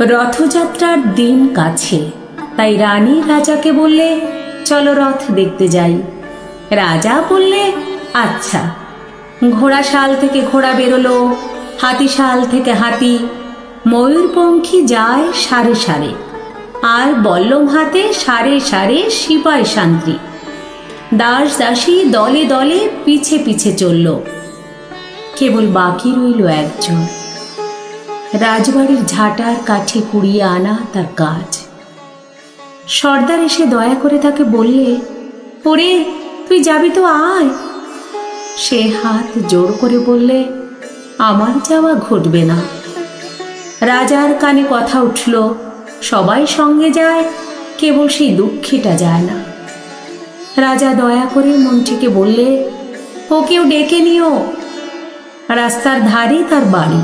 রথযাত্রার দিন কাছে, তাই রানী রাজাকে বললে, চলো রথ দেখতে যাই। রাজা বললে, আচ্ছা। ঘোড়াশাল থেকে ঘোড়া বেরোলো, হাতিশাল থেকে হাতি, ময়ূরপঙ্খী যায় সারে সারে, আর বল্লম হাতে সারে সারে সিপাই শান্তি। দাস দাসী দলে দলে পিছে পিছে চলল। কেবল বাকি রইল একজন। রাজবাড়ির ঝাঁটার কাঠে কুড়িয়ে আনা তার কাজ। সর্দার এসে দয়া করে তাকে বললে, ওরে তুই যাবি তো আয়। সে হাত জোর করে বললে, আমার যাওয়া ঘটবে না। রাজার কানে কথা উঠল, সবাই সঙ্গে যায়, কেবল সেই দুঃখীটা যায় না। রাজা দয়া করে মন্ত্রীকে বললে, ওকেও ডেকে নিও। রাস্তার ধারে তার বাড়ি।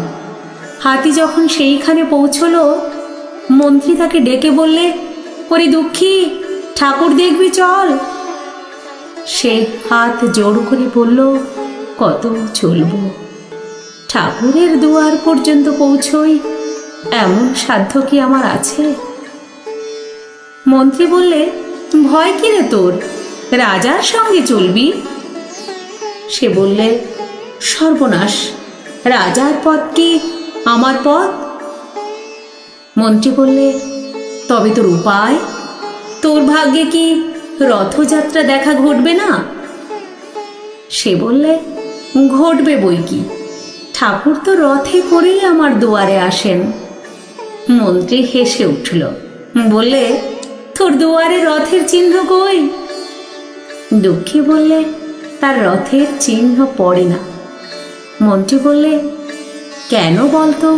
হাতি যখন সেইখানে পৌঁছল, মন্ত্রী তাকে ডেকে বললে, ওরে দুঃখী, ঠাকুর দেখবি চল। সে হাত জোর করে বলল, কত চলব, ঠাকুরের দুয়ার পর্যন্ত পৌঁছই এমন সাধ্য কি আমার আছে? মন্ত্রী বললে, ভয় কি রে তোর, রাজার সঙ্গে চলবি? সে বললে, সর্বনাশ, রাজার পথ কি আমার পথ? মন্ত্রী বললে, তবে তোর উপায়? তোর ভাগ্যে কি রথযাত্রা দেখা ঘটবে না? সে বললে, ঘটবে বই কি, ঠাকুর তো রথে করেই আমার দুয়ারে আসেন। মন্ত্রী হেসে উঠল, বললে, তোর দুয়ারে রথের চিহ্ন কই? দুঃখী বললে, তার রথের চিহ্ন পড়ে না। মন্ত্রী বললে, কেন বলতো?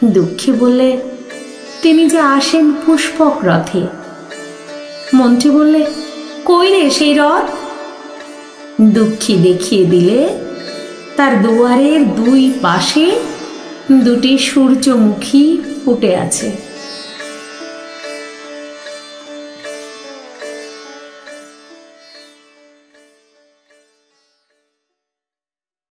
দুঃখী বললে, তিনি যে আসেন পুষ্পক রথে। মন্ত্রী বললে, কই রে সেই রথ? দুঃখী দেখিয়ে দিলে, তার দুয়ারের দুই পাশে দুটি সূর্যমুখী ফুটে আছে।